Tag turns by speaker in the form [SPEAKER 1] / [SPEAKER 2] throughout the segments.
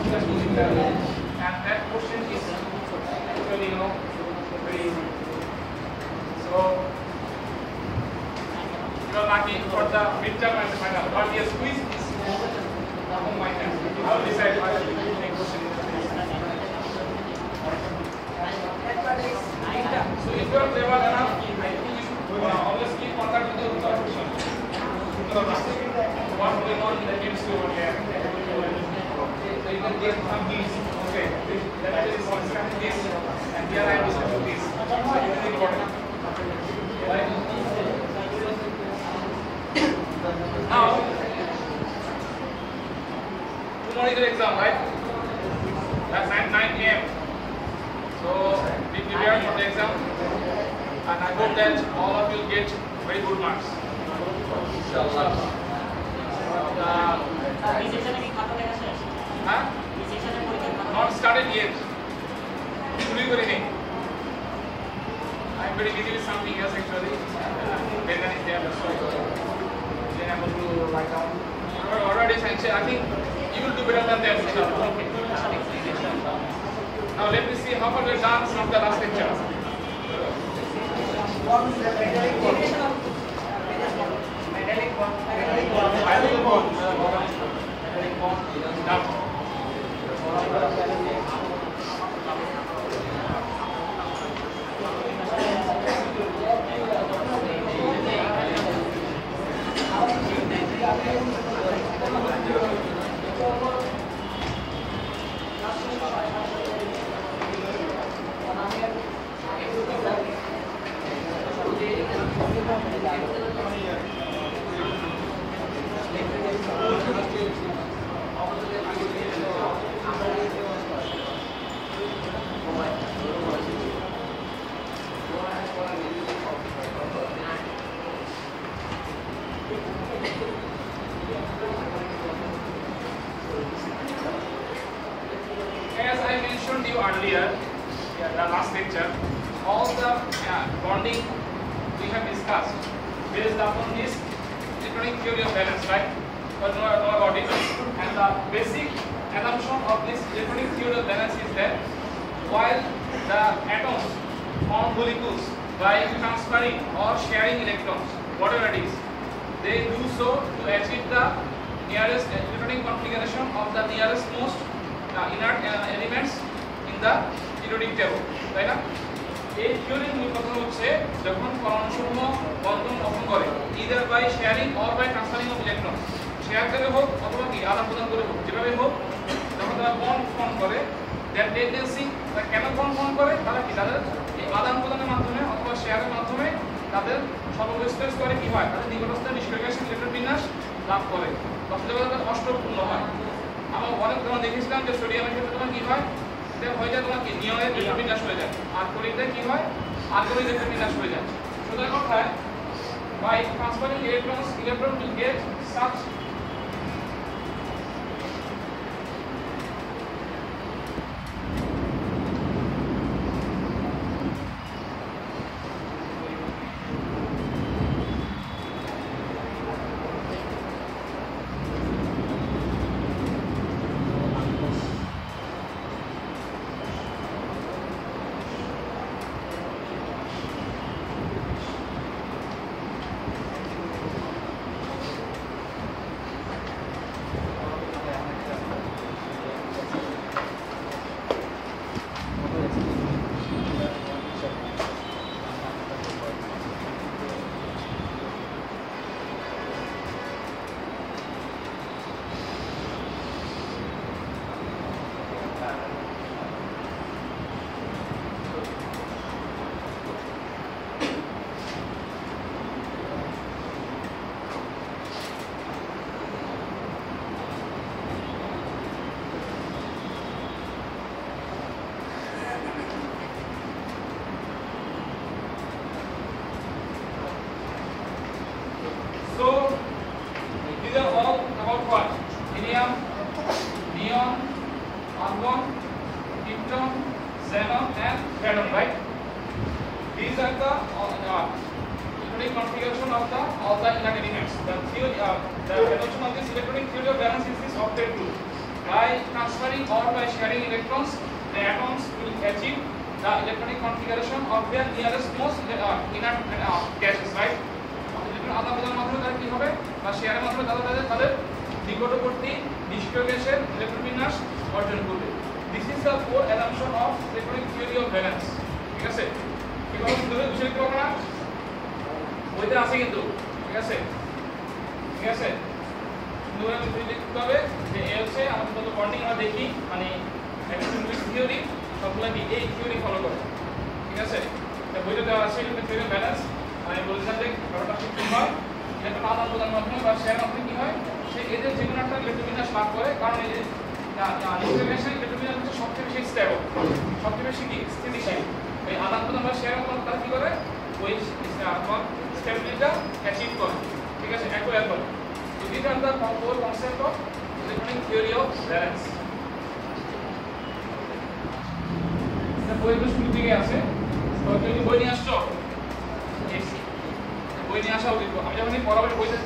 [SPEAKER 1] And that question is actually, very easy. So you are lucky for the midterm and the final. But yes, quiz is among my hands. I will decide whether to make question. So if you are clever enough, I think you should always keep contact with the Uttar question. What going on in the chemistry over here? So you can get some hints. Okay, that is what is happening this, and here I am discussing this. So it is important. Right? Now, tomorrow is your exam, right? That's at 9 p.m. So be prepared for the exam, and I hope that all of you get very good marks. Inshallah. Not started yet. I'm very busy with something else actually. Then is there, that's why. Then I'm going to write down. Already essential. I think you will do better than them. Now let me see how far we've done from the last lecture. As I mentioned you earlier, the last lecture, all the bonding we have discussed based upon this electronic theory of valence, right? But no about it. And the basic assumption of this electronic theory of valence is that while the atoms form molecules by transferring or sharing electrons, whatever it is, they do so to achieve the nearest electronic configuration of the nearest most inert elements in the periodic table, তাই না? এই থিওরির মূল কথা হচ্ছে যখন পরমাণুসমূহ বন্ধন গঠন করে either by sharing or by transferring of electrons, share করে হোক অথবা কি আদান প্রদান করে হোক, যেভাবে হোক যখন তারা বন্ড ফর্ম করে their tendency কেন বন্ড ফর্ম করে, তারা কি তাদের এই আদান প্রদানের মাধ্যমে অথবা শেয়ারের মাধ্যমে তাদের সর্বস্তর স্তরে কি হয়, তাদের নিকটস্থ নিষ্ক্রিয়শীল ইলেকট্রন বিন্যাস লাভ করে, তখন তাদের অষ্টপূর্ণ হয়। আমরা অনেক তোমার দেখেছিলাম যে সোডিয়ামের ক্ষেত্রে তোমার কি হয়, এটা হয়ে যায় তোমার কি নিয়নের ইলেকট্রন বিন্যাস হয়ে যায়, আর ক্লোরিনে কি হয়, আর্গনের ইলেকট্রন বিন্যাস হয়ে যায়। সুতরাং কথায় by transferring electrons, electron will get such by transferring or by sharing electrons, the atoms will achieve the electronic configuration of their nearest most inert gases, right? Electron আদান প্রদানের মাধ্যমে তারা কি হবে বা শেয়ারের মাধ্যমে তাদের নিকটবর্তী নিষ্ক্রিয় গ্যাসের ইলেকট্রন বিন্যাস অর্জন করবে। This is the core assumption of electronic theory of valence. ঠিক আছে, কিভাবে সুন্দর বুঝে লিখতে পারবো না, বইতে আছে কিন্তু। ঠিক আছে, ঠিক আছে, সুন্দর বুঝে লিখতে হবে যে এ হচ্ছে আমাদের যত বন্ডিং আমরা দেখি, মানে ইলেকট্রনিক থিওরি সবগুলো কি এই থিওরি ফলো করে। ঠিক আছে, বইতে দেওয়া আছে ইলেকট্রনিক থিওরি অফ ভ্যালেন্স। আমি বলেছিলাম যে ব্যাপারটা কি হয়, ইলেকট্রন আদান প্রদানের মাধ্যমে বা শেয়ারের মাধ্যমে কি হয়, সে এদের যে কোনো একটা ইলেকট্রন বিন্যাস লাভ করে। কারণ এই যে ইলেকট্রন বিন্যাস হচ্ছে সবচেয়ে বেশি স্টেবল, সবচেয়ে বেশি কি স্থিতিশীল। এই আদান প্রদান বা শেয়ারের মাধ্যমে তারা কি করে, ওই স্টেবিলিটিটা অ্যাচিভ করে। ঠিক আছে, অ্যাকোয়ার করে। তো this are the core concept of electronic theory of valence. বইগুলো শুরু থেকে আছে, তো বই নিয়ে আসছো, বই নিয়ে আসা উচিত। আমি যখন পড়াবেন বইতে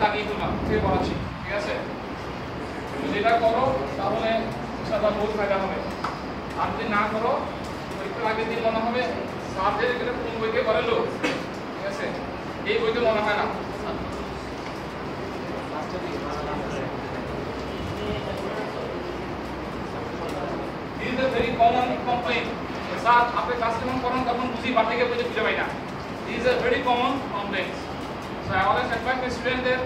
[SPEAKER 1] তাকিয়ে তুললাম, থেকে পড়াচ্ছি। ঠিক আছে, যেটা করো তাহলে ইনশাআল্লাহ বহুত ফায়দা হবে। আর যদি না করো, পরীক্ষার আগের দিন মনে হবে স্যারদের এটা কোন বইতে করেলো। ঠিক আছে, এই বইতে মনে হয় না। This is a very common complaint. Sir আপনি ক্লাস যখন করেন তখন বুঝি বাড়ি থেকে বইতে খুঁজে পাই না। This is a very common complaint. So I always advise my students that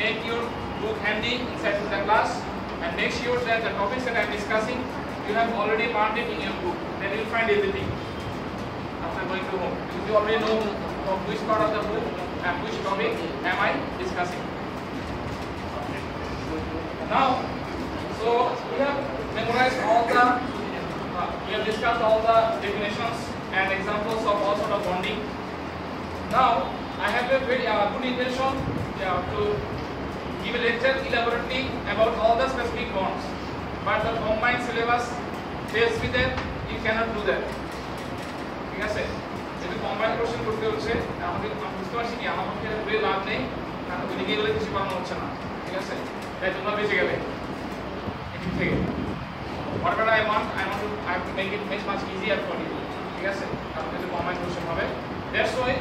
[SPEAKER 1] make your book handy inside the class and make sure that the topics that I am discussing you have already marked it in your book. Then you will find everything after going to home. You already know from which part of the book and which topic am I discussing. Now, so we have memorized all the, we have discussed all the definitions and examples of all sort of bonding. Now, I have a very good intention to give a lecture elaborately about all the specific bonds, but the combined syllabus tells me that you cannot do that. ঠিক আছে, যদি combined question করতে হচ্ছে আমাদের, আমি বুঝতে পারছি কি আমার পক্ষে বই লাভ নেই, কারণ ওদিকে গেলে কিছু করানো হচ্ছে না। ঠিক আছে, তাই তোমরা বেঁচে গেলে এদিক থেকে। Whatever I want to make it much easier for you. ঠিক আছে, কারণ যদি কম্বাইন্ড কোশ্চেন হবে, that's why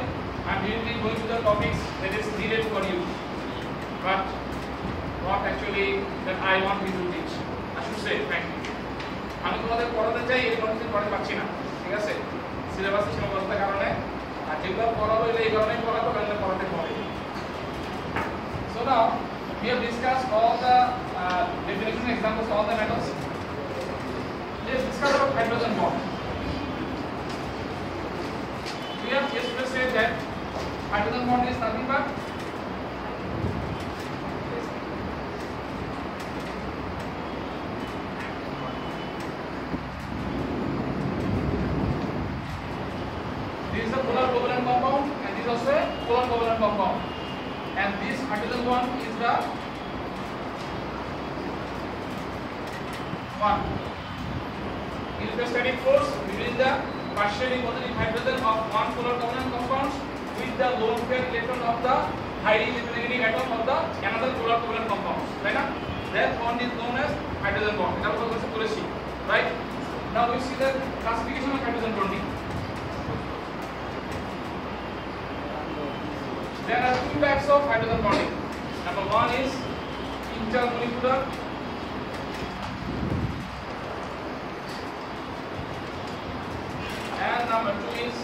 [SPEAKER 1] I'm usually going to the topics that is needed for you, but what actually that I want you to teach. I should say frankly, আমি তোমাদের পড়াতে চাই, এই কারণে পড়াতে পারছি না। ঠিক আছে, সিলেবাসের সীমাবদ্ধতার কারণে, আর যেগুলো পড়াবো এই কারণেই পড়াবো, কারণ পড়াতে হবে। So now we have discussed all the definition examples, all the methods. Let's discuss about hydrogen bond. We have yesterday said that hydrogen bond is nothing but this is a polar covalent compound and this is also a polar covalent compound, and this hydrogen bond is the one electrostatic force between the partially positive hydrogen of one polar covalent compound with the lone pair electron of the highly electronegative atom of the another polar covalent compound. Right? That bond is known as hydrogen bond. That was also policy. Right? Now we see the classification of hydrogen bonding. There are two types of hydrogen bonding. Number one is intermolecular. And number two is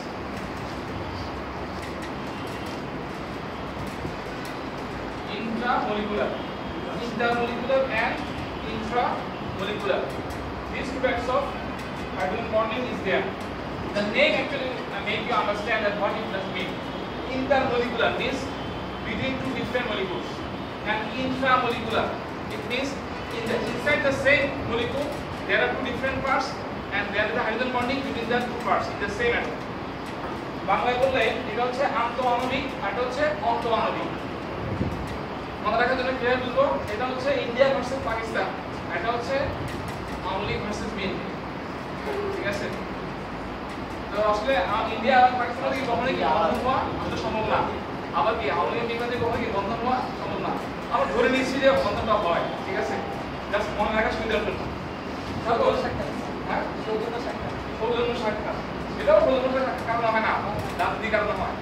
[SPEAKER 1] intramolecular. Intermolecular and intramolecular. These two types of hydrogen bonding is there. The name actually make you understand that what it does mean. Intermolecular means between two different molecules, and intramolecular it means inside the same molecule there are two different parts and there is a hydrogen bonding between the two parts in the same atom. বাংলায় বললে এটা হচ্ছে আন্তঃআণবিক আর এটা হচ্ছে অন্তঃআণবিক। মনে রাখার জন্য clear বুঝবো, এটা হচ্ছে ইন্ডিয়া ভার্সেস পাকিস্তান, এটা হচ্ছে আওয়ামী লীগ ভার্সেস বিএনপি। ঠিক আছে, তো আসলে ইন্ডিয়া আর পাকিস্তানের কি কখনো কি বন্ধন হওয়া আসলে সম্ভব না, আবার কি আওয়ামী লীগ নির্বাচনে কখনো কি বন্ধন হওয়া সম্ভব না। আমরা ধরে নিচ্ছি যে বন্ধনটা হয়। ঠিক আছে, জাস্ট মনে রাখা সুবিধার জন্য। সাপোজ হ্যাঁ সৌজন্য সাক্ষাৎ, এটাও সৌজন্য সাক্ষাৎ কারণ হয় না, রাজনীতি কারণ হয়।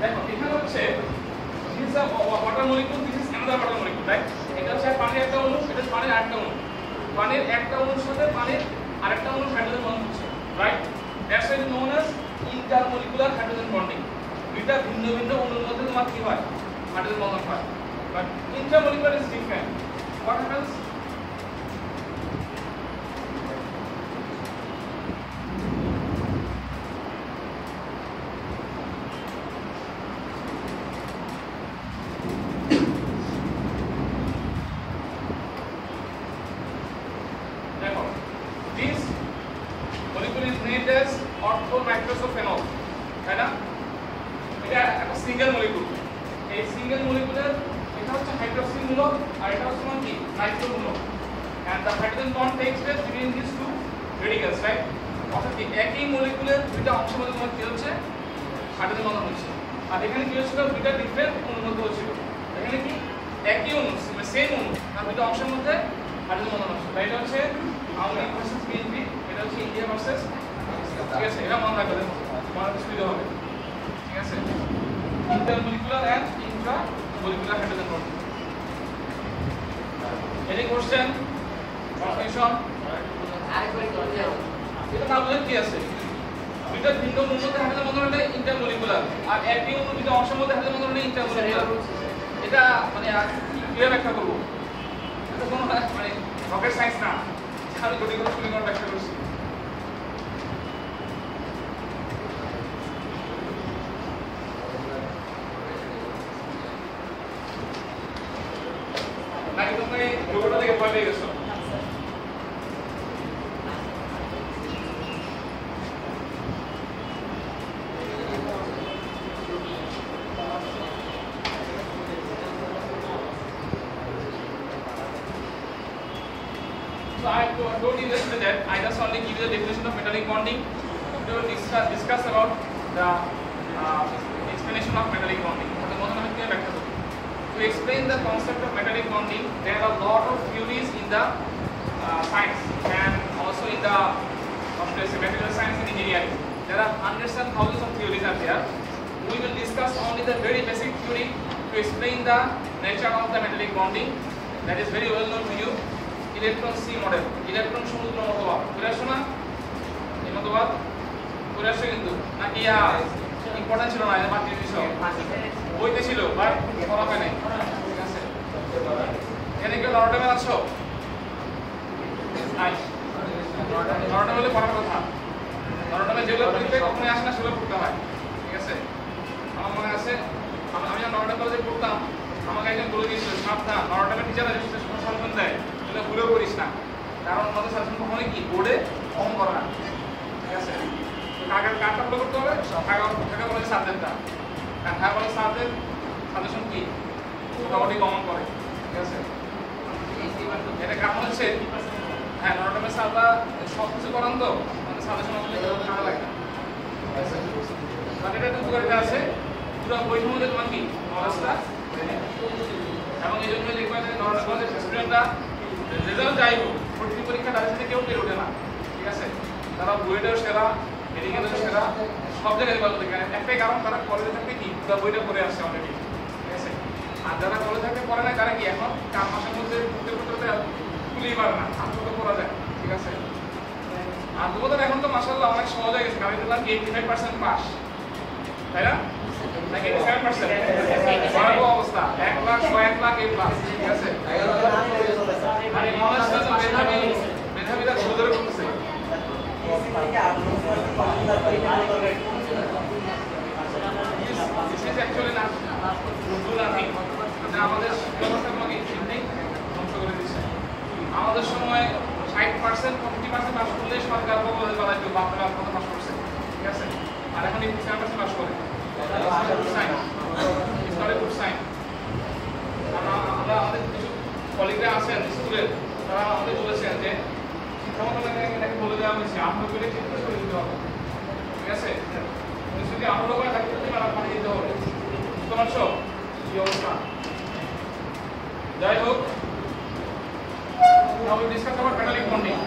[SPEAKER 1] দেখো এখানে হচ্ছে this is a water molecule, this is another water molecule, right? এটা হচ্ছে পানির একটা অণু, এটা পানির আরেকটা অণু। পানির একটা অণুর সাথে পানির আরেকটা অণুর হাইড্রোজেন বন্ধন হচ্ছে, right? That's is known as intermolecular hydrogen bonding. দুইটা ভিন্ন ভিন্ন অণুর মধ্যে তোমার কি হয়? হাইড্রোজেন বন্ধন হয়। But intermolecular is different. What happens? orthonitrophenol, তাই না? এটা একটা সিঙ্গেল মলিকিউল। এই সিঙ্গেল মলিকিউলের এটা হচ্ছে হাইড্রোক্সিল মূলক আর এটা হচ্ছে কি নাইট্রো মূলক। and the hydrogen bond takes place between these two radicals, right? অর্থাৎ একই মলিকিউলের দুইটা অংশের মধ্যে তোমার কি হচ্ছে? হাইড্রোজেন বন্ধন হচ্ছে। আর এখানে কি হচ্ছিল? দুইটা ডিফারেন্ট অণুর মধ্যে হচ্ছিল। এখানে কি একই অণু, সেম অণু, আর দুইটা অংশের মধ্যে হাইড্রোজেন বন্ধন হচ্ছে। তাই এটা হচ্ছে আউনিক ভার্সেস বিএনপি, এটা হচ্ছে ইন্ডিয়া ভার্সেস, ঠিক আছে? এটা মনে রাখবেন, মনে রাখতে সুবিধা হবে, ঠিক আছে? Intermolecular and intramolecular hydrogen bond. Any question, confusion? এটা না বলে কি আছে? দুইটা ভিন্ন অণুর মধ্যে হাইড্রোজেন বন্ধন হলে ইন্টারমলিকুলার, আর একই অণু দুইটা অংশের মধ্যে হাইড্রোজেন বন্ধন হলে ইন্টারমলিকুলার। এটা মানে ক্লিয়ার ব্যাখ্যা করব। এটা কোনো মানে রকেট সায়েন্স না, আমি জটিল করে শুরু করে ব্যাখ্যা করছি। নাকি তোমরা এই যোগটা থেকে ভয় পেয়ে গেছো? So I told you yesterday that I just only give you the definition of metallic bonding. We will discuss about the explanation of metallic bonding. To explain the concept of metallic bonding, there are a lot of theories in the science and also in the material science and engineering. There are hundreds and thousands of theories are there. We will discuss only the very basic theory to explain the nature of the metallic bonding. That is very well known to you. Electron sea model, electron সমুদ্র মতবাদ, বুঝে আসো না? এই মতবাদ বুঝে আসো কিন্তু নাকি ইম্পর্টেন্ট ছিল না, মাটির বিষয় বইতে ছিল বাট পড়াবে নাই, ঠিক আছে? এখানে কেউ নরডামে আছো? নাই, নরডামে হলে পড়ার কথা। নরডামে যেগুলো পড়তে কখনোই আসে না সেগুলো পড়তে হয়, ঠিক আছে? আমার মনে আছে আমি নরডাম কলেজে পড়তাম, আমাকে একজন বলে দিয়েছিল সাবধান, নরডামের টিচার সাজেশন দেয় ভুলেও করিস না, কারণ আমাদের সাজেশন কখনোই কি বোর্ডে কম করে না, ঠিক আছে? কারটা ফলো করতে হবে, ঢাকা কলেজের সাবজেক্টটা, কারণ ঢাকা কলেজ সাবজেক্ট সাজেশন কি মোটামুটি কমন করে, ঠিক আছে? এটা কারণ হচ্ছে হ্যাঁ নরডামের সাররা সব কিছু করান তো আমাদের সাজেশন আসলে খারাপ লাগে না, বাট এটা একটু উপকারিতা আছে, পুরো বইয়ের মধ্যে তোমার কি নলেজটা, এবং এই জন্য দেখবেন যে নরডাম কলেজের স্টুডেন্টরা রেজাল্ট যাই হোক ভর্তি পরীক্ষা তাদের সাথে কেউ পেরে ওঠে না, ঠিক আছে? তারা বইটাও সেরা, মেডিকেলেও সেরা, সব জায়গায় ভালো থাকে। একটাই কারণ তারা কলেজে থাকতে কি পুরো বইটা পড়ে আসছে অলরেডি, ঠিক আছে? আর যারা কলেজে থাকতে পড়ে না তারা কি এখন 4 মাসের মধ্যে পড়তে খুলেই পারে না, আত্মত পড়া যায়, ঠিক আছে? আর তোমাদের এখন তো মাশাআল্লাহ অনেক সহজ হয়ে গেছে, কারণ দেখলাম 85% পাস, তাই না? নাকি 87%? ভয়াবহ অবস্থা, 1 লাখ 1 লাখ এ প্লাস, ঠিক আছে? আর এই মানুষরা তো মেধাবীরা ছোট ধরে করতেছে। আমাদের শিক্ষা ব্যবস্থাগুলোকে ধ্বংস করে দিচ্ছে। আমাদের সময় 60% 50% পাস করলে সরকার বলে বলা কেউ বাপ মা কত পাস করছে, ঠিক আছে? আর এখন 80% পাস করে, স্টারে গুড সাইন। আমরা আমাদের কিছু কলিগরা আছেন স্কুলের, তারা আমাদের বলেছেন যে শিক্ষামন্ত্রণালয় এটাকে বলে দেওয়া হয়েছে 8 করে ঠিক করে দিতে হবে, ঠিক আছে? যদি 8 করে থাকতে তারা পানি দিতে হবে, বুঝতে পারছো কি অবস্থা? যাই হোক, now we discuss about metallic bonding.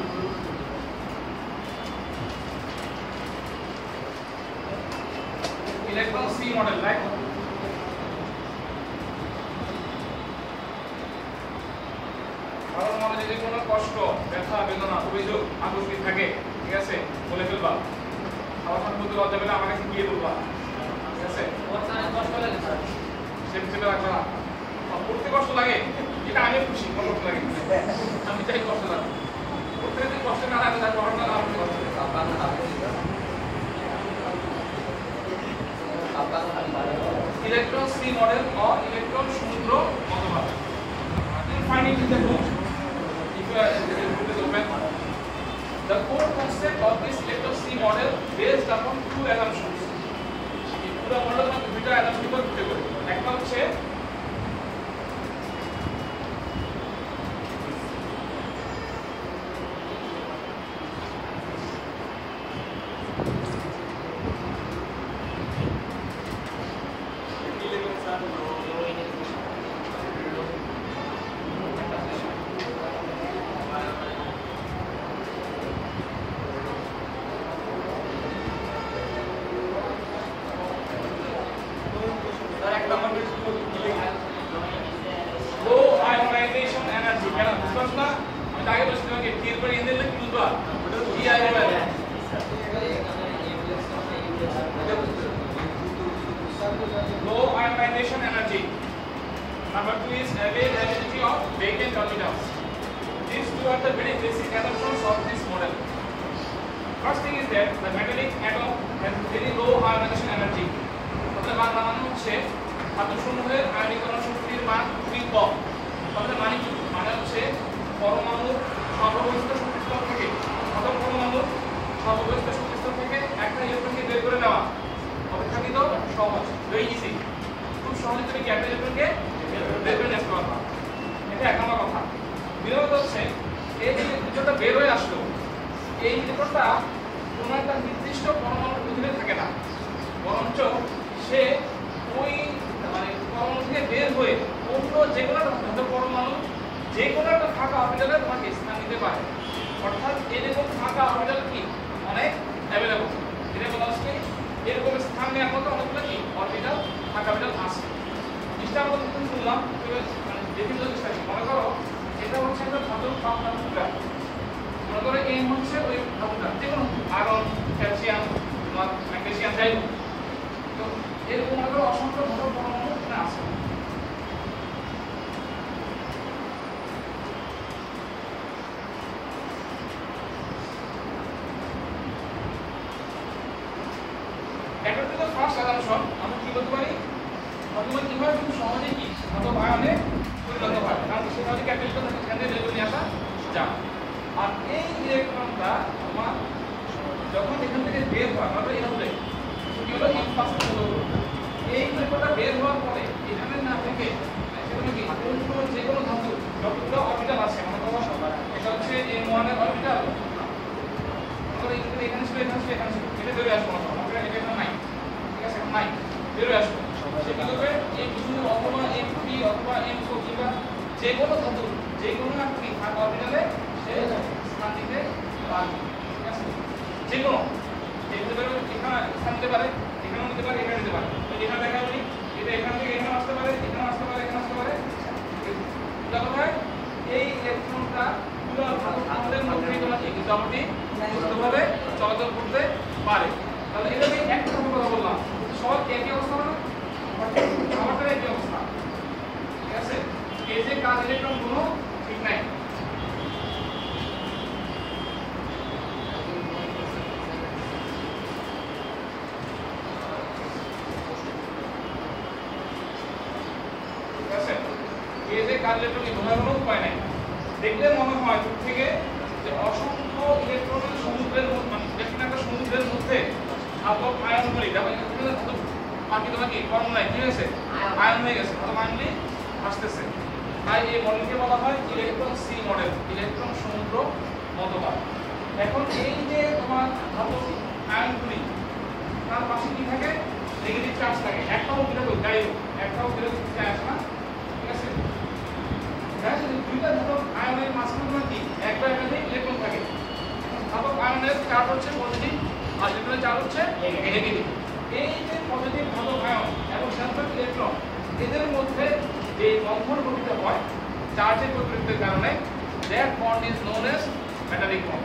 [SPEAKER 1] Electron C model, right? কারণ আমাদের যদি কোনো কষ্ট, ব্যথা, বেদনা, অভিযোগ, আপত্তি থাকে, ঠিক আছে, বলে ফেলবা। আমার সাথে বলতে লজ্জা পেলে আমার কাছে গিয়ে বলবা, ঠিক আছে? কষ্ট লাগে স্যার, সেটা রাখবা না। পড়তে কষ্ট লাগে, এটা আমিও খুশি, কোনো কষ্ট লাগে, আমি চাই কষ্ট লাগে। পড়তে যদি কষ্ট না লাগে তাহলে পড়াটা না হলে কষ্ট লাগে। Electron C model or electron সমুদ্র মতবাদ. You find it in the book. If you are the book is open. The core concept of this electron C model based upon two assumptions. এই পুরো মডেল না দুটো assumption উপর ভিত্তি করে। একটা হচ্ছে low ionization energy. Number 2 is availability of vacant orbitals. These two are the very basic assumptions of this model. First thing is that the metallic atom has very low ionization energy. তাহলে বাংলা মানে হচ্ছে ধাতুসমূহের আয়নীকরণ শক্তির মান খুবই কম। তাহলে মানে হচ্ছে পরমাণুর সর্ববহিষ্ঠ শক্তিস্তর থেকে সর্ববহিষ্ঠ শক্তিস্তর থেকে একটা ইলেকট্রনকে বের করে নেওয়া অপেক্ষাকৃত সহজ, ভেরি ইজি। খুব সহজে তুমি একটা ইলেকট্রনকে বের করে নিতে পারবা। এটা এক নম্বর কথা। দুই নম্বর হচ্ছে এই যে ইলেকট্রনটা বের হয়ে আসলো, এই ইলেকট্রনটা কোনো একটা নির্দিষ্ট পরমাণুর অধীনে থাকে না, বরঞ্চ সে ওই মানে পরমাণু থেকে বের হয়ে অন্য যে কোনো একটা পরমাণু যে কোনো একটা ফাঁকা অরবিটালে তোমাকে স্থান নিতে পারে। অর্থাৎ এরকম ফাঁকা অরবিটাল কি অনেক অ্যাভেলেবল। এটা বলা হচ্ছে এরকম স্থান নেওয়ার মতো অনেকগুলো কি অরবিটাল ফাঁকা অরবিটাল আছে। জিনিসটা আমরা যখন শুনলাম মানে বিভিন্ন জিনিসটা মনে করো এটা হচ্ছে একটা ধাতুর টুকরা, মনে করো এই হচ্ছে ওই ধাতুটা, যে কোনো আয়রন, ক্যালসিয়াম, ম্যাগনেসিয়াম, যাই হোক। তো এরকম মনে করো অসংখ্য ধাতব পরমাণু এখানে আছে। এটা হচ্ছে তো ফার্স্ট অ্যাসাম্পশন। আমরা কি বলতে পারি অথবা কিভাবে খুব সহজে কি ধাতব আয়নে পরিণত হয়, কারণ সেটা হচ্ছে ক্যাটালিস্ট থেকে এখান থেকে বের করে নিয়ে আসা যায়। আর এই ইলেকট্রনটা তোমার যখন এখান থেকে বের হয় মানে এভাবে কি হলো ইনফাস্ট হলো, এই ইলেকট্রনটা বের হওয়ার পরে এখানে না থেকে সেখানে কি অন্য যে কোনো ধাতু যতগুলো অরবিটাল আছে মনে করো এটা হচ্ছে M1 এর অরবিটাল, মনে করো এখানে ছিল এখানে ছিল এখানে ছিল, এটা বের হয়ে আসবে না, এটা এখানে নাই, ঠিক আছে, নাই বের হয়ে আসবে। সে কি করবে M2 অথবা M3 অথবা M4 কিংবা যে কোনো ধাতু যে কোনো একটা ফাঁকা অরবিটালে সে স্থান দিতে পারবে, ঠিক আছে? যে কোনো এখানে স্থান দিতে পারে, এখানেও নিতে পারে, এখানে নিতে পারে। এখানে দেখা যাবে এটা এখান থেকে এখানে আসতে পারে, এখানে আসতে পারে, এখানে আসতে পারে। তাহলে এই ইলেকট্রনটা পুরো ধাতুর মধ্যে তোলা ঠিক মোটামুটি সুস্থভাবে চলাচল করতে পারে। তাহলে এটা আমি একটা কথা বললাম, সব একই অবস্থা না, আমারটা একই অবস্থা, ঠিক আছে? এই যে কাজ ইলেকট্রন কোনো ঠিক নাই। এই যে কাজ ইলেকট্রন বোঝার কোনো উপায় নাই। দেখলে মনে হয় দূর থেকে যে অসংখ্য ইলেকট্রনের সমুদ্রের মধ্যে দেখুন একটা সমুদ্রের মধ্যে ধাতব আয়নগুলি দেখো বাকি তোমাকে কম নাই কি হয়েছে আয়ন হয়ে গেছে ধাতব আয়নগুলি আসতেছে তাই এই মডেলকে বলা হয় ইলেকট্রন সি মডেল ইলেকট্রন সমুদ্র মতবাদ এখন এই যে তোমার ধাতব আয়নগুলি তার পাশে কি থাকে নেগেটিভ চার্জ থাকে একটাও বিরোধী যাই হোক একটাও বিরোধী চার্জ না ঠিক আছে তাহলে দুইটা ধাতব আয়নের মাঝখানে কি একটা একাধিক ইলেকট্রন থাকে ধাতব আয়নের চার্জ হচ্ছে পজিটিভ আর ইলেকট্রনের চার্জ হচ্ছে নেগেটিভ এই যে পজিটিভ ধাতব আয়ন এবং ঋণাত্মক ইলেকট্রন এদের মধ্যে যে বন্ধন গঠিত হয় চার্জের বৈপরীত্যের কারণে that bond is known as metallic bond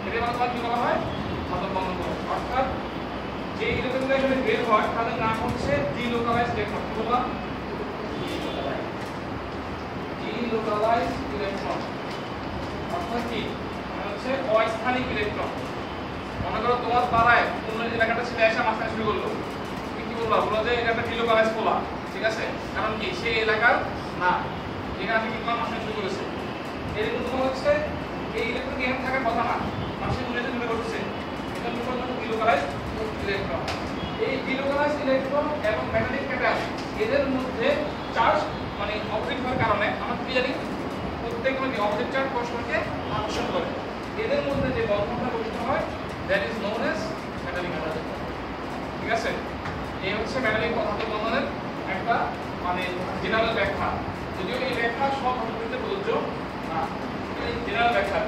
[SPEAKER 1] এর মানে কি বলা হয় ধাতব বন্ধন অর্থাৎ যে ইলেকট্রনগুলো এখানে বের হয় তাদের নাম হচ্ছে delocalized ইলেকট্রন কি বললাম delocalized ইলেকট্রন অর্থাৎ কি মানে হচ্ছে অস্থানিক ইলেকট্রন মনে করো তোমার পাড়ায় অন্য এলাকাটা ছেলে এসে মাঝখানে শুরু করলো কি বলবো বলো যে এটা একটা delocalized পোলা ঠিক আছে কারণ কি সেই এলাকার না এখানে কি কোন মাঝখানে শুরু করেছে এরকম তোমার হচ্ছে এই ইলেকট্রন কি এখানে থাকার কথা না মাঝখানে ঘুরে ঘুরছে এটা কি বলবো delocalized ইলেকট্রন এই delocalized ইলেকট্রন এবং মেটালিক ক্যাটায়ন এদের মধ্যে চার্জ মানে অপোজিট হওয়ার কারণে আমরা কি জানি প্রত্যেক মানে অপোজিট চার্জ পরস্পরকে আকর্ষণ করে এদের মধ্যে যে বন্ধনটা গঠিত হয় that is known as metallic bond ঠিক আছে এই হচ্ছে মেটালিক ধাতব বন্ধনের একটা মানে জেনারেল ব্যাখ্যা যদিও এই ব্যাখ্যা সব ধাতুতে প্রযোজ্য না এই জেনারেল ব্যাখ্যা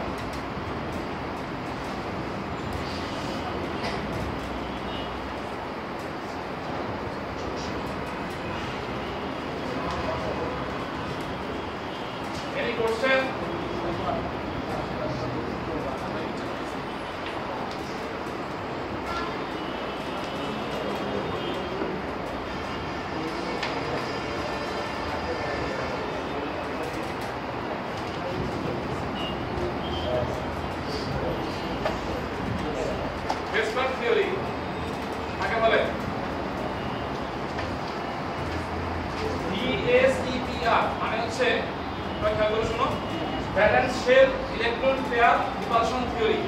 [SPEAKER 1] Any question? Whisper theory. আগে বলে VSEPR মানে হচ্ছে খেয়াল করে শোনো valence shell electron pair repulsion theory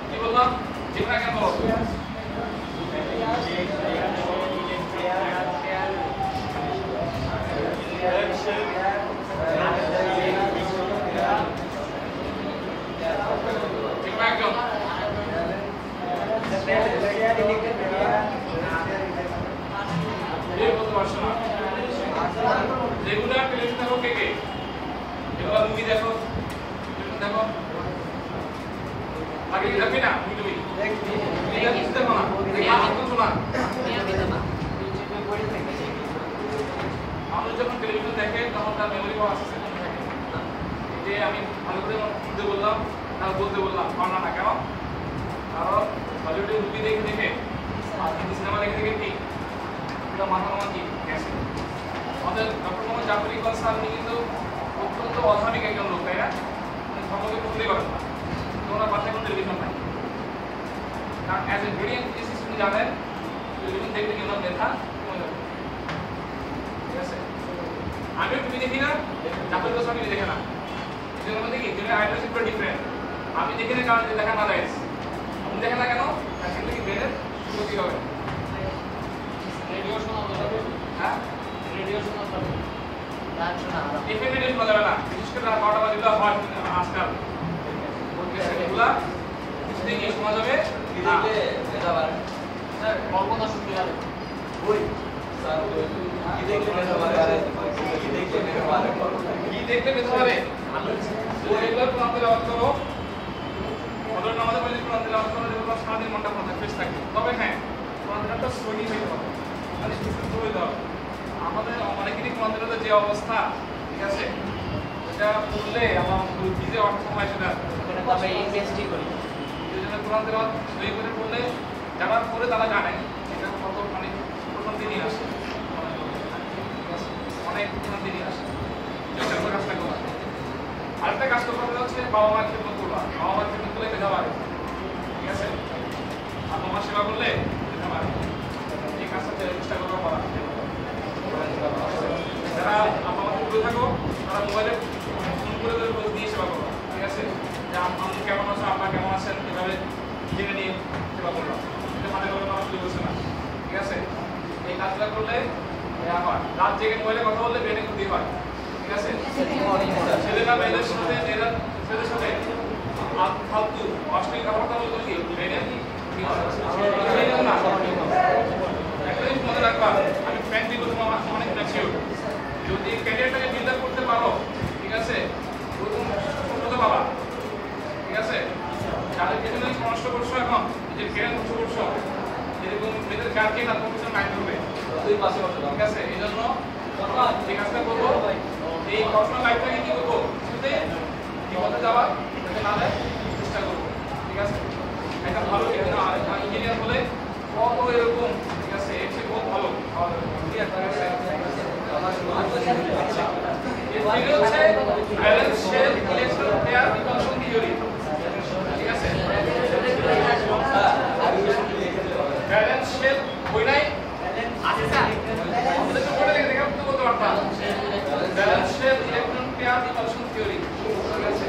[SPEAKER 1] কি বললাম যেটা কেন বলো রেগুলার টেলিভিশন দেখো কে কে এগুলো মুভি দেখো দেখো আগে দেখবি না তুমি এটা বুঝতে পারো না দেখো শোনা আমরা যখন টেলিভিশন দেখে তখন তার মেমোরি পাওয়ার আসছে যে আমি ভালো করে বুঝতে বললাম তার বলতে বললাম পারলাম না কেন কারণ হলিউডের মুভি দেখে দেখে হিন্দি সিনেমা দেখে দেখে কি পুরো মাথা মাথা কি গেছে আমাদের ডক্টর মোহাম্মদ জাফর ইকবাল স্যার কিন্তু অত্যন্ত অধার্মিক একজন লোক তাই না সকলকে পছন্দই করেন না তো ওনার বাসায় কোনো টেলিভিশন নাই কারণ অ্যাজ এ ব্রিলিয়েন্ট ফিজিসিস্ট তিনি জানেন টেলিভিশন দেখতে গিয়ে ওনার মেধা কমে যাবে ঠিক আছে আমিও টিভি দেখি না জাফর ইকবাল স্যার টিভি দেখে না এদের মধ্যে কি দুটো আইডিয়া পুরো ডিফারেন্ট আমি দেখি না কারণ দেখা না যায় আপনি দেখেন না কেন সেগুলো কি ব্রেনের ক্ষতি হবে রেডিও শোনা যাবে হ্যাঁ রেডিও শোনা যাবে গান শোনা এফএম রেডিও শোনা যাবে না বিশেষ করে রাত 12টা বাজে হয় আজকাল বলতে সেগুলা কিছুদিন কি শোনা যাবে না এটা আবার স্যার কল্পনা শুনতে যাবে ওই স্যার কি দেখলে মেধা বাড়ে কি দেখলে মেধা বাড়ে ওই রেগুলার কোরআন তেলাওয়াত করো ফজর নামাজে পড়লে কোরআন তেলাওয়াত করো যেগুলো সারাদিন মনটা ফ্রেশ থাকে তবে হ্যাঁ কোরআন তেলাওয়াতটা সহি হইতে হবে মানে সুস্থ হইতে হবে আমাদের অনেকেরই কোরআন তেলাওয়াতের যে অবস্থা ঠিক আছে এটা পড়লে আমার ভিজে অর্থ সময় সেটা তবে ইনভেস্টই করি এই জন্য কোরআন তেলাওয়াত সহি করে পড়লে যারা পড়ে তারা জানে এটা কত মানে প্রশান্তি নিয়ে আসে অনেক প্রশান্তি নিয়ে আসে এটা কাজটা করা আরেকটা কাজ করতে হবে হচ্ছে বাবা মার খেদমত করবা বাবা মার খেদমত করলে মেধা বাড়ে ঠিক আছে আর তোমার সেবা করলে মেধা বাড়ে এই কাজটা চেষ্টা করবো করা যারা বাবা মা দূরে থাকো তারা মোবাইলে ফোন করে দিয়ে সেবা করবা ঠিক আছে যে খেলাধুলা করলে হয়, রাত জেগে মোবাইলে কথা বললে ব্রেনে ক্ষতি হয়, ঠিক আছে? ছেলেরা মেয়েদের সাথে ছেলেদের সাথে ফালতু অশ্লীল কথাবার্তা বলতে কি ব্রেনে কি হয়? না, একটা জিনিস মনে রাখবা, আমি ফ্র্যাঙ্কলি বলবো, আমার অনেক ম্যাচিউর। যদি ক্যারিয়ারটাকে বিল্ড আপ করতে পারো, ঠিক আছে, ওরকম সফলতা পাবা, ঠিক আছে? যাদের যেখানে নষ্ট করছো এখন, যে ক্যারিয়ার নষ্ট করছো, যেরকম মেয়েদের গার্জেন আর প্রফেশন মাইন্ড করবে, ঠিক আছে? এই জন্য যে কাজটা করবো, এই পার্সোনাল লাইফটাকে কি করবো, কিছুতে বিপদে যাওয়ার না দেয় চেষ্টা করবো, ঠিক আছে? একটা ভালো ইঞ্জিনিয়ার হলে কত এরকম, ঠিক আছে, এর চেয়ে বহুত ভালো ঠিক আছে? হচ্ছে ব্যালেন্স শেল ইলেকট্রন পেয়ার ডিফাংশন থিওরি, ঠিক আছে? ব্যালেন্স শেল বই নাই আছে স্যার, আমাদের তো পড়ে লেখা তো বলতে পারতাম। ব্যালেন্স শেল ইলেকট্রন পেয়ার ডিফাংশন থিওরি, ঠিক আছে?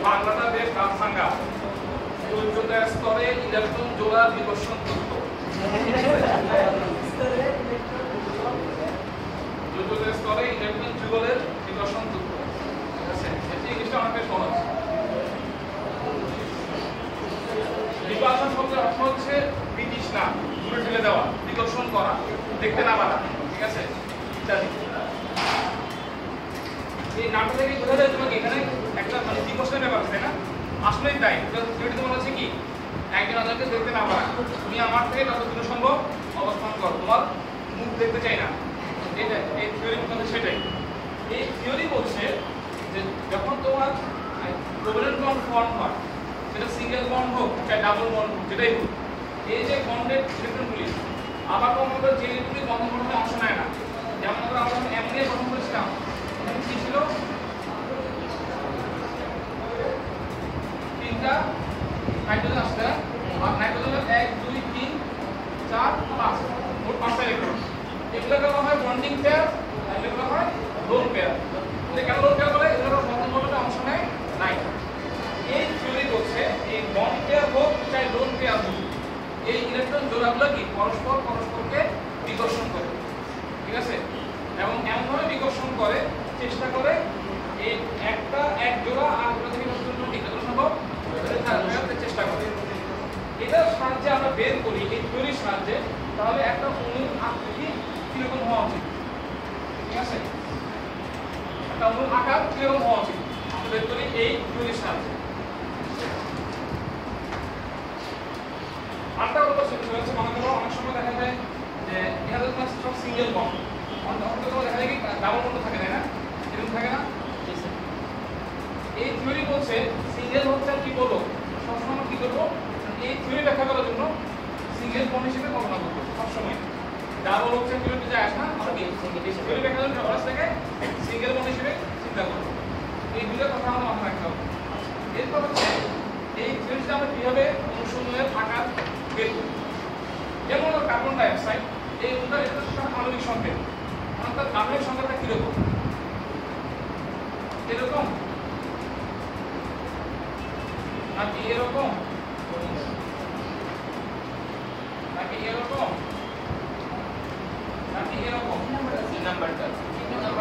[SPEAKER 1] বাংলাটা বেশ ভাঙা উচ্চতর স্তরে ইলেকট্রন জোড়া বিকর্ষণ তত্ত্ব, উচ্চতর স্তরে ইলেকট্রন যুগলের বিকর্ষণ তত্ত্ব, ঠিক আছে? এই জিনিসটা অনেক সহজ। বিকর্ষণ শব্দের অর্থ হচ্ছে বিতৃষ্ণা, দূরে ঠেলে দেওয়া, বিকর্ষণ করা, দেখতে না পারা, ঠিক আছে, ইত্যাদি। এই নামটা থেকে বোঝা যায় তোমাকে এখানে একটা মানে বিকর্ষণের ব্যাপার আছে, তাই না? আসলেই তাই। থিওরিতে মনে হচ্ছে কি, একজন আরেকজনকে দেখতে না পারা, তুমি আমার থেকে যত দূর সম্ভব অবস্থান করো, তোমার মুখ দেখতে চাই না, এটা এই থিওরি মধ্যে সেটাই। এই থিওরি বলছে যে যখন তোমার কোভ্যালেন্ট বন্ড ফর্ম হয়, সেটা সিঙ্গেল বন্ড হোক চাই ডাবল বন্ড হোক, যেটাই হোক, এই যে বন্ডের ইলেকট্রনগুলি আবার কখনো যে ইলেকট্রনগুলি বন্ধন গঠনে অংশ নেয় না, যেমন আমরা অ্যামোনিয়া গঠন করেছিলাম, কি ছিল তিনটা হাইড্রোজেন আসছে, আর নাইট্রোজেনের 1 2 3 4 5 মোট 5টা ইলেকট্রন। এগুলোকে বলা হয় বন্ডিং পেয়ার, এগুলো হয় লোন পেয়ার। এটা কেন লোন পেয়ার বলে? এগুলো বন্ধন গঠনে অংশ নেয় নাই। এই থিওরি বলছে এই বন্ড পেয়ার হোক চাই লোন পেয়ার হোক, এই ইলেকট্রন জোড়াগুলো কি পরস্পরকে বিকর্ষণ করে, ঠিক আছে? এবং এমনভাবে বিকর্ষণ করে, চেষ্টা করে এই এক জোড়া আর জোড়া থেকে যতটুকু সম্ভব চেষ্টা করে। এটার সাহায্যে আমরা বের করি, এই থিওরির সাহায্যে, তাহলে একটা অণুর আকৃতি কিরকম হওয়া উচিত, ঠিক আছে? একটা অণুর আকার কিরকম হওয়া উচিত আমরা বের করি এই থিওরির সাহায্যে। আরেকটা কথা হচ্ছে, মনে করো অনেক সময় দেখা যায় যে এখানে সব সিঙ্গেল বন্ড, দেখা যায় কি ডাবল বন্ড থাকে, তাই না? এরকম থাকে না? এই থিওরি বলছে সিঙ্গেল হচ্ছে কি বলবো, সবসময় আমরা কি করবো, এই থিওরি ব্যাখ্যা করার জন্য সিঙ্গেল বন্ড হিসেবে কল্পনা করবো সবসময়। ডাবল হচ্ছে থিওরিতে যায় আসে না, আমরা কি থিওরি ব্যাখ্যা করার রেফারেন্স থেকে সিঙ্গেল বন্ড হিসেবে চিন্তা করবো। এই দুটো কথা আমরা মাথায় রাখতে হবে। এরপর হচ্ছে এই থিওরিতে আমরা কিভাবে অনুসন্ধানের আকার বের করি। যেমন কার্বন ডাই অক্সাইড, এই এটা একটা আণবিক সংকেত, অর্থাৎ আণবিক সংকেতটা কিরকম, এরকম নাকি এরকম নাকি এরকম নাকি এরকম? নাম্বারটা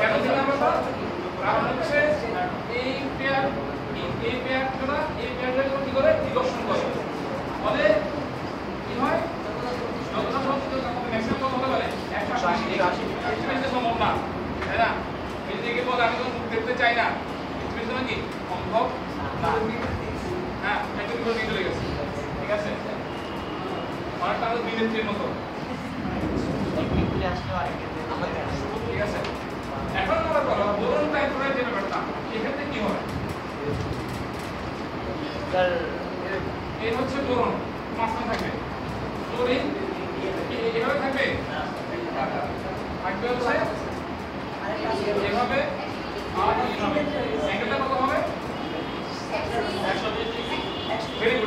[SPEAKER 1] কেন তিন নাম্বারটা? কারণ হচ্ছে এই পেয়ারটা কি করে বিকর্ষণ করে, ফলে কি হয়, যতটা ম্যাক্সিমাম কত হতে পারে 180 সম্ভব না, তাই না? এই দিকে বলে আমি তো দেখতে চাই না, কি সম্ভব না। হ্যাঁ, একটু করে চলে গেছে, ঠিক আছে? অনেকটা আমাদের বিনেত্রীর মতো, ঠিক আছে? এখন আমরা বলো বোরন টাইপের যে ব্যাপারটা, এখানে কি হয়? এই হচ্ছে বোরন, মাঝখানে থাকবে ক্লোরিন, এভাবে থাকবে, থাকবে হচ্ছে এভাবে, আর এইভাবে। অ্যাঙ্গেলটা কত হবে? 120 ডিগ্রি।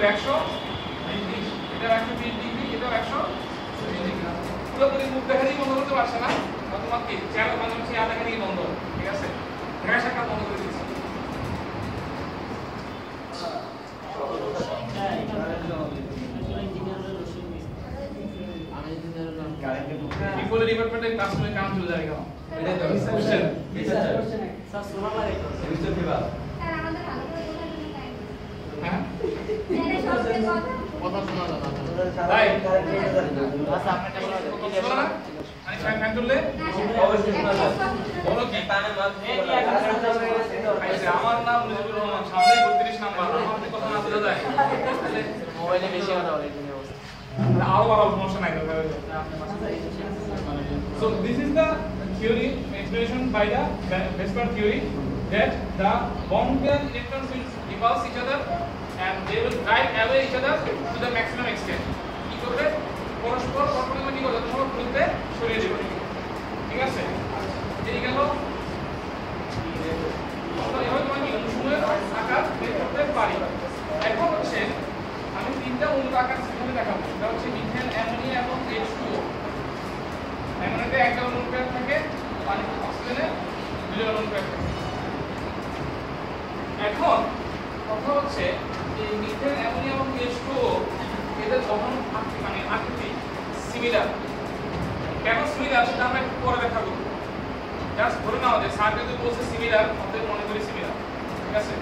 [SPEAKER 1] ডিগ্রি 120, এটা 120 ডিগ্রি, এটা 120 ডিগ্রি। পুরোপুরি মুখ দেখাতেই বন্ধ করতে পারছে না, তোমার কি চেয়ার মানে হচ্ছে ইয়া দেখাতেই বন্ধ, ঠিক আছে? ঢাকা শাখা বন্ধ করে দিচ্ছি। বিপরীত ডিপার্টমেন্টের কাজ করে কাম চলে যায় কেন? এটা তো কোশ্চেন স্যার শোনা লাগে মিস্টার ফিবাল স্যার আমাদের ভালো করে বোঝার জন্য টাইম হ্যাঁ কথা শোনা না তাই আচ্ছা আপনি কথা শোনা আমি ফ্যান তুললে অবশ্যই শোনা যায় বলো কি কানে মাছ আমার নাম মুজিবুর রহমান, সামনে 32 নাম্বার, আমার কথা না বোঝা যায় তাহলে মোবাইলে বেশি কথা বলে এই অবস্থা আরো বড় সমস্যা নাই তো। So this is the theory explanation by the Vesper theory that the bond pair electrons will repulse each other and they will drive away each other to the maximum extent. কি করবে? পরস্পর পরস্পরের কি করবে? তোমরা খুলতে সরিয়ে দিবে, ঠিক আছে? এই গেল আমরা এভাবে তোমাকে অনুসরণের আকার বের করতে পারি। এখন হচ্ছে আমি তিনটা অণুর আকার সেখানে দেখাবো, এটা হচ্ছে মিথেন, অ্যামোনিয়া এবং H2O। অ্যামোনিয়াতে একটা অণুর পেয়ার থাকে, পানি অক্সিজেনে দুটো অণুর পেয়ার থাকে। এখন কথা হচ্ছে এই মিথেন, অ্যামোনিয়া এবং H2O এদের গঠন মানে আকৃতি সিমিলার। কেন সিমিলার সেটা আমরা একটু পরে ব্যাখ্যা করব। জাস্ট ধরে নাও যে স্যার যদি বলছে সিমিলার, আমাদের মনে করি সিমিলার, ঠিক আছে?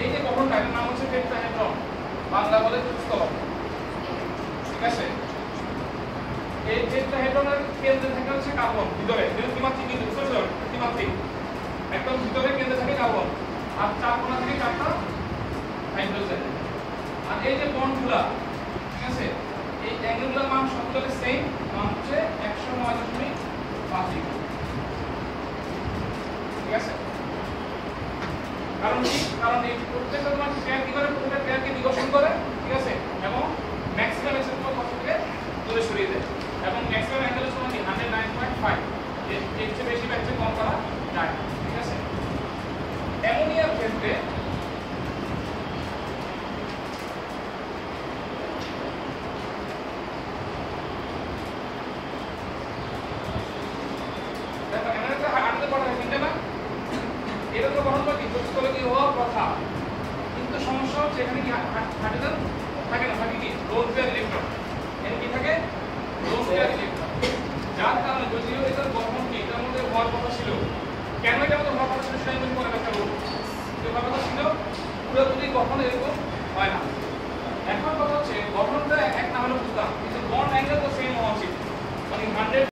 [SPEAKER 1] এই যে গঠনটা এর নাম হচ্ছে টেট্রাহেড্রন, বাংলা বলে চতুস্তলক, ঠিক আছে? এই টেট্রাহেড্রনের কেন্দ্রে থাকে হচ্ছে কার্বন, ভিতরে ত্রিমাত্রিক কিন্তু ত্রিমাত্রিক, একদম ভিতরে কেন্দ্রে থাকে কার্বন, আর চার কোণা থেকে চারটা হাইড্রোজেন। আর এই যে বন্ডগুলা, ঠিক আছে, এই অ্যাঙ্গেলগুলোর মান সবগুলো সেম, মান হচ্ছে 109.5 ডিগ্রি, ঠিক আছে? কারণ কি? কারণ এই প্রত্যেকটা তোমার পেয়ার কি করে? প্রত্যেকটা পেয়ারকে নির্গোষণ করে, ঠিক আছে? এবং ম্যাক্সিমাম এক্সেপ্ট কত থেকে দূরে সরিয়ে দেয়, এবং ম্যাক্সিমাম অ্যাঙ্গেল হচ্ছে 109.5, এর চেয়ে বেশি বা এর চেয়ে কম করা যায় না, ঠিক আছে? অ্যামোনিয়ার ক্ষেত্রে দেখো অ্যামোনিয়াতে আটতে পড়া হয় তিনটা না, এটা তো গঠন করে চতুস্তলকীয় হওয়ার কথা, কিন্তু সমস্যা হচ্ছে এখানে কি হাইড্রোজেন থাকে না, থাকে কি লোন পেয়ার ইলেকট্রন, এর কি থাকে লোন পেয়ার ইলেকট্রন, যার কারণে যদিও এটার গঠন কি এটার মধ্যে হওয়ার কথা ছিল, কেন এটা মধ্যে হওয়ার কথা ছিল সেটা আমি পরে ব্যাখ্যা করব। যে কথা ছিল পুরোপুরি গঠন এরকম